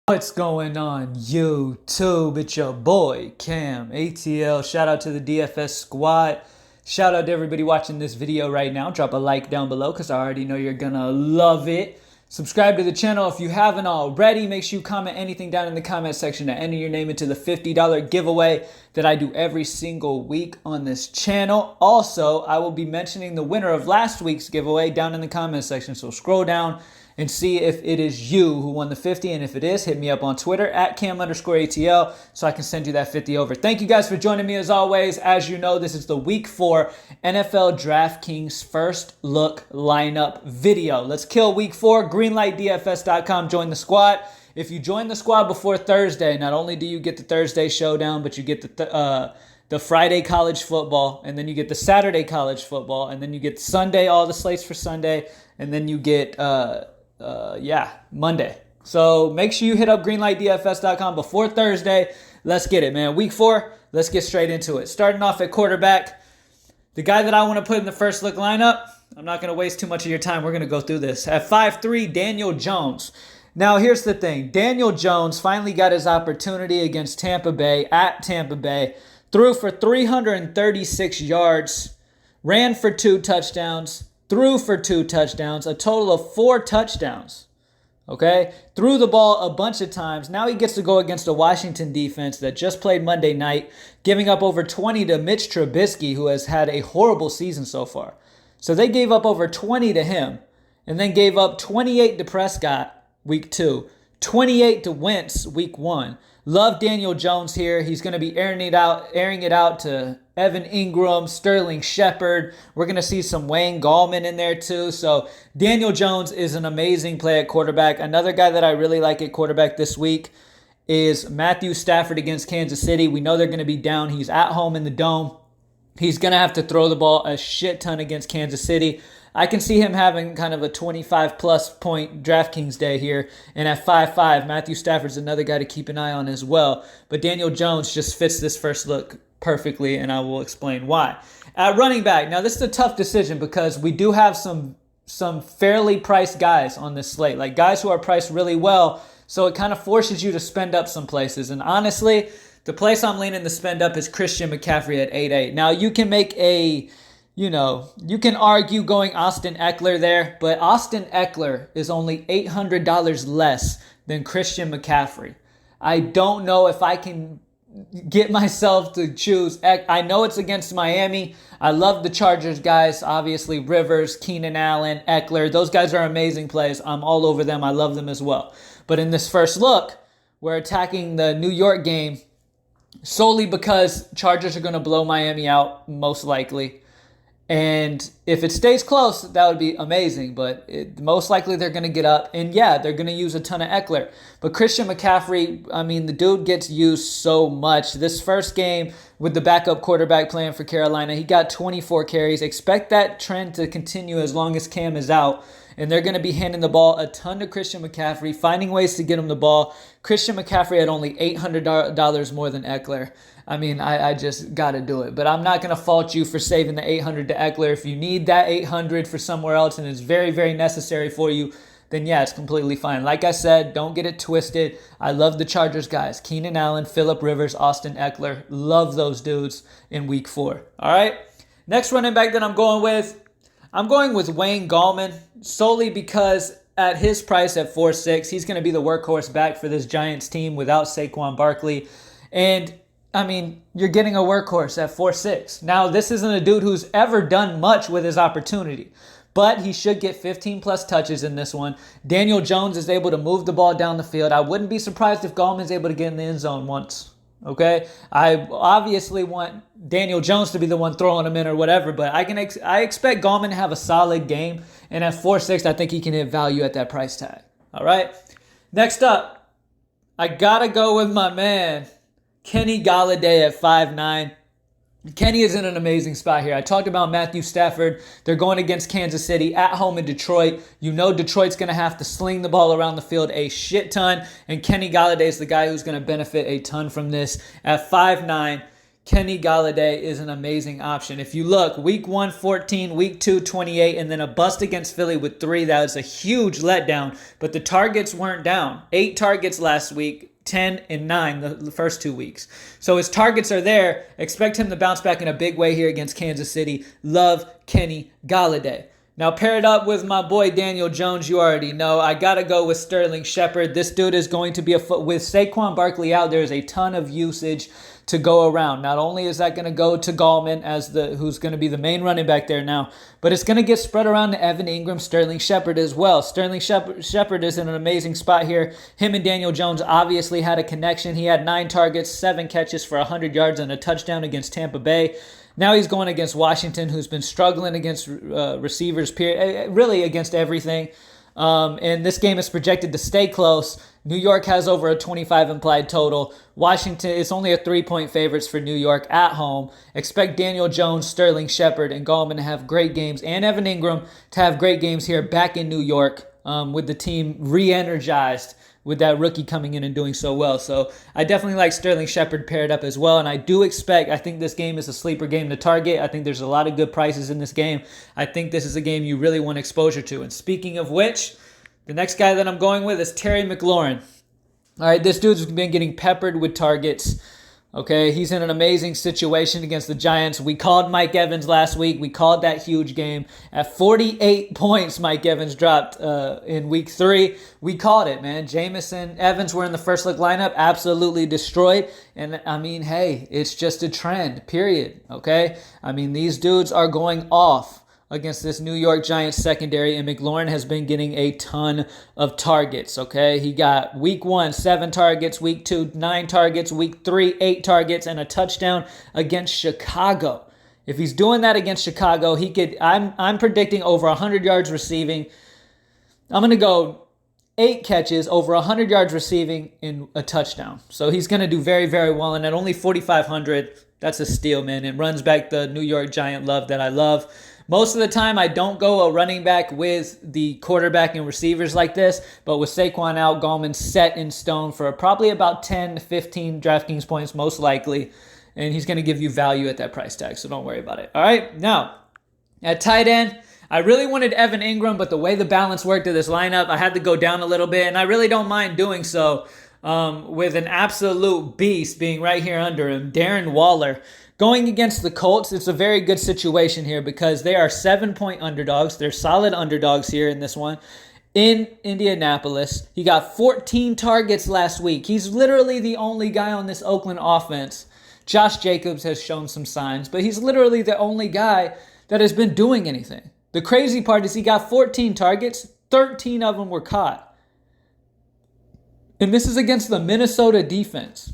What's going on YouTube? It's your boy Cam ATL. Shout out to the DFS squad. Shout out to everybody watching this video right now. Drop a like down below because I already know you're gonna love it. Subscribe to the channel if you haven't already. Make sure you comment anything down in the comment section to enter your name into the $50 giveaway that I do every single week on this channel. Also, I will be mentioning the winner of last week's giveaway down in the comment section. So scroll down and see if it is you who won the 50. And if it is, hit me up on Twitter at Cam_ATL so I can send you that 50 over. Thank you guys for joining me as always. As you know, this is the week 4 NFL Draftkings first look lineup video. Let's kill week 4. Greenlightdfs.com. Join the squad. If you join the squad before Thursday, not only do you get the Thursday showdown, but you get the Friday college football, and then you get the Saturday college football, and then you get Sunday, all the slates for Sunday, and then you get Monday. So make sure you hit up greenlightdfs.com before Thursday. Let's get it, man. Week 4, let's get straight into it. Starting off at quarterback, the guy that I want to put in the first look lineup, I'm not going to waste too much of your time. We're going to go through this. At 5'3", Daniel Jones. Now, here's the thing. Daniel Jones finally got his opportunity against Tampa Bay, at Tampa Bay. Threw for 336 yards, ran for 2 touchdowns, threw for 2 touchdowns, a total of 4 touchdowns. Okay? Threw the ball a bunch of times. Now he gets to go against a Washington defense that just played Monday night, giving up over 20 to Mitch Trubisky, who has had a horrible season so far. So they gave up over 20 to him, and then gave up 28 to Prescott week 2, 28 to Wentz week 1. Love Daniel Jones here. He's going to be airing it out to Evan Ingram, Sterling Shepard. We're going to see some Wayne Gallman in there too. So Daniel Jones is an amazing play at quarterback. Another guy that I really like at quarterback this week is Matthew Stafford against Kansas City. We know they're going to be down. He's at home in the Dome. He's going to have to throw the ball a shit ton against Kansas City. I can see him having kind of a 25-plus point DraftKings day here. And at 5'5", Matthew Stafford's another guy to keep an eye on as well. But Daniel Jones just fits this first look perfectly, and I will explain why. At running back, now this is a tough decision because we do have some fairly priced guys on this slate, like guys who are priced really well. So it kind of forces you to spend up some places. And honestly, the place I'm leaning to spend up is Christian McCaffrey at 8'8". Now you can make you can argue going Austin Eckler there, but Austin Eckler is only $800 less than Christian McCaffrey. I don't know if I can get myself to choose. I know it's against Miami. I love the Chargers guys, obviously Rivers, Keenan Allen, Eckler. Those guys are amazing plays. I'm all over them. I love them as well. But in this first look, we're attacking the New York game solely because Chargers are going to blow Miami out, most likely. And if it stays close, that would be amazing. But most likely they're going to get up. And yeah, they're going to use a ton of Eckler. But Christian McCaffrey, I mean, the dude gets used so much. This first game with the backup quarterback playing for Carolina, he got 24 carries. Expect that trend to continue as long as Cam is out. And they're going to be handing the ball a ton to Christian McCaffrey, finding ways to get him the ball. Christian McCaffrey had only $800 more than Eckler. I mean, I just got to do it. But I'm not going to fault you for saving the $800 to Eckler. If you need that $800 for somewhere else and it's very, very necessary for you, then yeah, it's completely fine. Like I said, don't get it twisted. I love the Chargers guys. Keenan Allen, Phillip Rivers, Austin Eckler. Love those dudes in week 4. All right? Next running back that I'm going with Wayne Gallman, solely because at his price at 4.6, he's going to be the workhorse back for this Giants team without Saquon Barkley. And I mean, you're getting a workhorse at 4.6. Now, this isn't a dude who's ever done much with his opportunity, but he should get 15-plus touches in this one. Daniel Jones is able to move the ball down the field. I wouldn't be surprised if Gallman's able to get in the end zone once. Okay? I obviously want Daniel Jones to be the one throwing him in or whatever, but I expect Gallman to have a solid game, and at 4.6, I think he can hit value at that price tag. All right? Next up, I got to go with my man, Kenny Golladay at 5'9". Kenny is in an amazing spot here. I talked about Matthew Stafford. They're going against Kansas City at home in Detroit. You know Detroit's going to have to sling the ball around the field a shit ton, and Kenny Golladay is the guy who's going to benefit a ton from this. At 5'9", Kenny Galladay is an amazing option. If you look, week 1, 14, week 2, 28, and then a bust against Philly with 3, that was a huge letdown. But the targets weren't down. 8 targets last week, 10 and 9 the first 2 weeks. So his targets are there. Expect him to bounce back in a big way here against Kansas City. Love Kenny Galladay. Now, pair it up with my boy Daniel Jones. You already know. I got to go with Sterling Shepard. This dude is going to be with Saquon Barkley out, there's a ton of usage to go around. Not only is that going to go to Gallman who's going to be the main running back there now, but it's going to get spread around to Evan Ingram, Sterling Shepard as well. Sterling Shepard is in an amazing spot here. Him and Daniel Jones obviously had a connection. He had 9 targets, 7 catches for 100 yards and a touchdown against Tampa Bay. Now he's going against Washington, who's been struggling against receivers, really against everything. And this game is projected to stay close. New York has over a 25 implied total. Washington, it's only a 3-point favorites for New York at home. Expect Daniel Jones, Sterling Shepard, and Gallman to have great games, and Evan Ingram to have great games here back in New York with the team re-energized with that rookie coming in and doing so well. So I definitely like Sterling Shepard paired up as well. And I think this game is a sleeper game to target. I think there's a lot of good prices in this game. I think this is a game you really want exposure to. And speaking of which, the next guy that I'm going with is Terry McLaurin. All right, this dude's been getting peppered with targets. Okay, he's in an amazing situation against the Giants. We called Mike Evans last week. We called that huge game. At 48 points, Mike Evans dropped in week 3. We called it, man. Jameson, Evans were in the first look lineup, absolutely destroyed. And, I mean, hey, it's just a trend, period, okay? I mean, these dudes are going off against this New York Giants secondary, and McLaurin has been getting a ton of targets, okay? He got week 1, 7 targets, week 2, 9 targets, week 3, 8 targets, and a touchdown against Chicago. If he's doing that against Chicago, I'm predicting over 100 yards receiving. I'm going to go 8 catches, over 100 yards receiving, in a touchdown. So he's going to do very, very well, and at only 4,500, that's a steal, man. It runs back the New York Giant love that I love. Most of the time, I don't go a running back with the quarterback and receivers like this, but with Saquon out, Gallman's set in stone for probably about 10 to 15 DraftKings points, most likely, and he's going to give you value at that price tag, so don't worry about it. All right, now, at tight end, I really wanted Evan Ingram, but the way the balance worked in this lineup, I had to go down a little bit, and I really don't mind doing so with an absolute beast being right here under him, Darren Waller. Going against the Colts, it's a very good situation here because they are 7-point underdogs. They're solid underdogs here in this one. In Indianapolis, he got 14 targets last week. He's literally the only guy on this Oakland offense. Josh Jacobs has shown some signs, but he's literally the only guy that has been doing anything. The crazy part is he got 14 targets, 13 of them were caught. And this is against the Minnesota defense.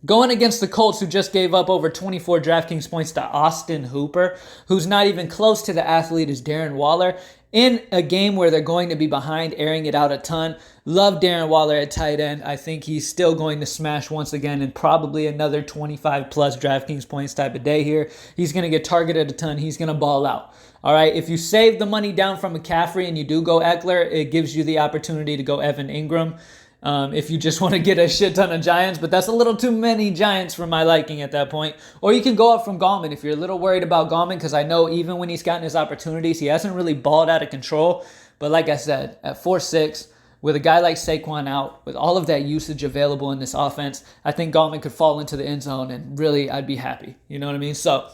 Going against the Colts, who just gave up over 24 DraftKings points to Austin Hooper, who's not even close to the athlete as Darren Waller, in a game where they're going to be behind, airing it out a ton. Love Darren Waller at tight end. I think he's still going to smash once again and probably another 25-plus DraftKings points type of day here. He's going to get targeted a ton. He's going to ball out. All right, if you save the money down from McCaffrey and you do go Eckler, it gives you the opportunity to go Evan Ingram. If you just want to get a shit ton of Giants, but that's a little too many Giants for my liking at that point. Or you can go up from Gallman if you're a little worried about Gallman, because I know even when he's gotten his opportunities, he hasn't really balled out of control. But like I said, at 4-6, with a guy like Saquon out, with all of that usage available in this offense, I think Gallman could fall into the end zone, and really I'd be happy. You know what I mean? So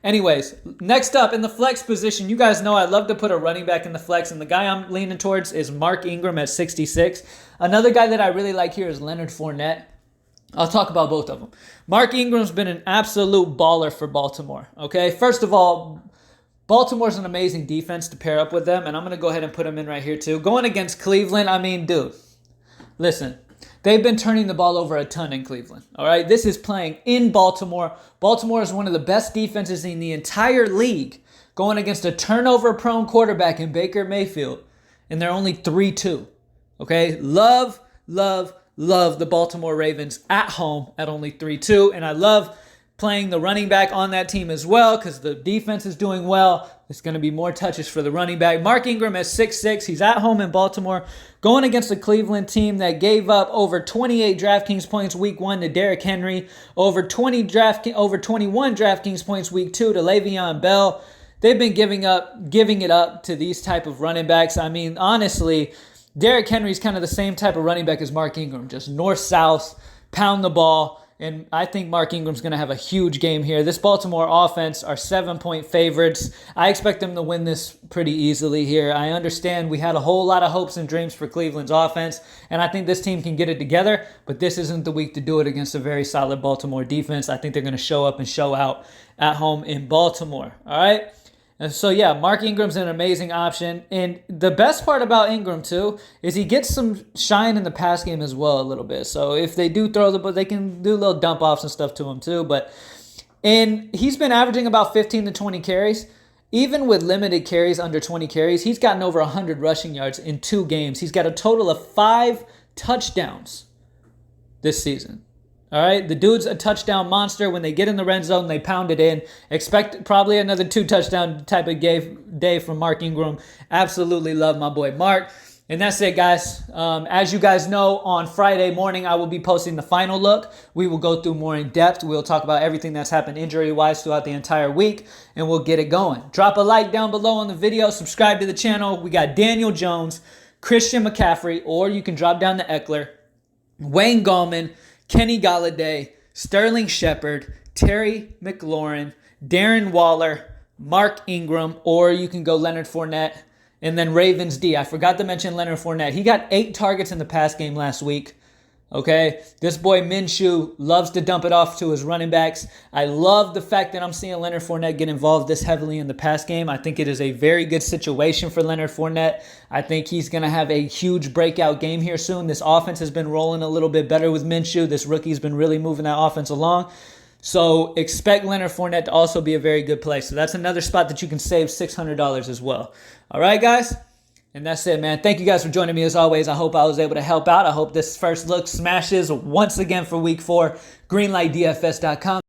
anyways, next up in the flex position, you guys know I love to put a running back in the flex, and the guy I'm leaning towards is Mark Ingram at 66. Another guy that I really like here is Leonard Fournette. I'll talk about both of them. Mark Ingram's been an absolute baller for Baltimore, okay? First of all, Baltimore's an amazing defense to pair up with them, and I'm going to go ahead and put him in right here too. Going against Cleveland, I mean, dude, listen. They've been turning the ball over a ton in Cleveland, all right? This is playing in Baltimore. Baltimore is one of the best defenses in the entire league going against a turnover-prone quarterback in Baker Mayfield, and they're only 3-2, okay? Love the Baltimore Ravens at home at only 3-2, and I love playing the running back on that team as well because the defense is doing well. There's going to be more touches for the running back. Mark Ingram at 6'6". He's at home in Baltimore going against the Cleveland team that gave up over 28 DraftKings points week 1 to Derrick Henry, over 21 DraftKings points week 2 to Le'Veon Bell. They've been giving it up to these type of running backs. I mean, honestly, Derrick Henry's kind of the same type of running back as Mark Ingram, just north-south, pound the ball. And I think Mark Ingram's going to have a huge game here. This Baltimore offense are 7-point favorites. I expect them to win this pretty easily here. I understand we had a whole lot of hopes and dreams for Cleveland's offense, and I think this team can get it together, but this isn't the week to do it against a very solid Baltimore defense. I think they're going to show up and show out at home in Baltimore. All right? And so, yeah, Mark Ingram's an amazing option. And the best part about Ingram, too, is he gets some shine in the pass game as well a little bit. So if they do throw the ball, they can do little dump-offs and stuff to him, too. And he's been averaging about 15 to 20 carries. Even with limited carries, under 20 carries, he's gotten over 100 rushing yards in 2 games. He's got a total of 5 touchdowns this season. All right, the dude's a touchdown monster. When they get in the red zone, they pound it in. Expect probably another 2-touchdown type of day from Mark Ingram. Absolutely love my boy Mark. And that's it, guys. As you guys know, on Friday morning, I will be posting the final look. We will go through more in depth. We'll talk about everything that's happened injury-wise throughout the entire week, and we'll get it going. Drop a like down below on the video. Subscribe to the channel. We got Daniel Jones, Christian McCaffrey, or you can drop down to Eckler, Wayne Gallman, Kenny Golladay, Sterling Shepard, Terry McLaurin, Darren Waller, Mark Ingram, or you can go Leonard Fournette, and then Ravens D. I forgot to mention Leonard Fournette. He got 8 targets in the pass game last week. Okay, this boy Minshew loves to dump it off to his running backs. I love the fact that I'm seeing Leonard Fournette get involved this heavily in the pass game. I think it is a very good situation for Leonard Fournette. I think he's going to have a huge breakout game here soon. This offense has been rolling a little bit better with Minshew. This rookie's been really moving that offense along. So expect Leonard Fournette to also be a very good play. So that's another spot that you can save $600 as well. All right, guys? And that's it, man. Thank you guys for joining me as always. I hope I was able to help out. I hope this first look smashes once again for week 4. Greenlightdfs.com.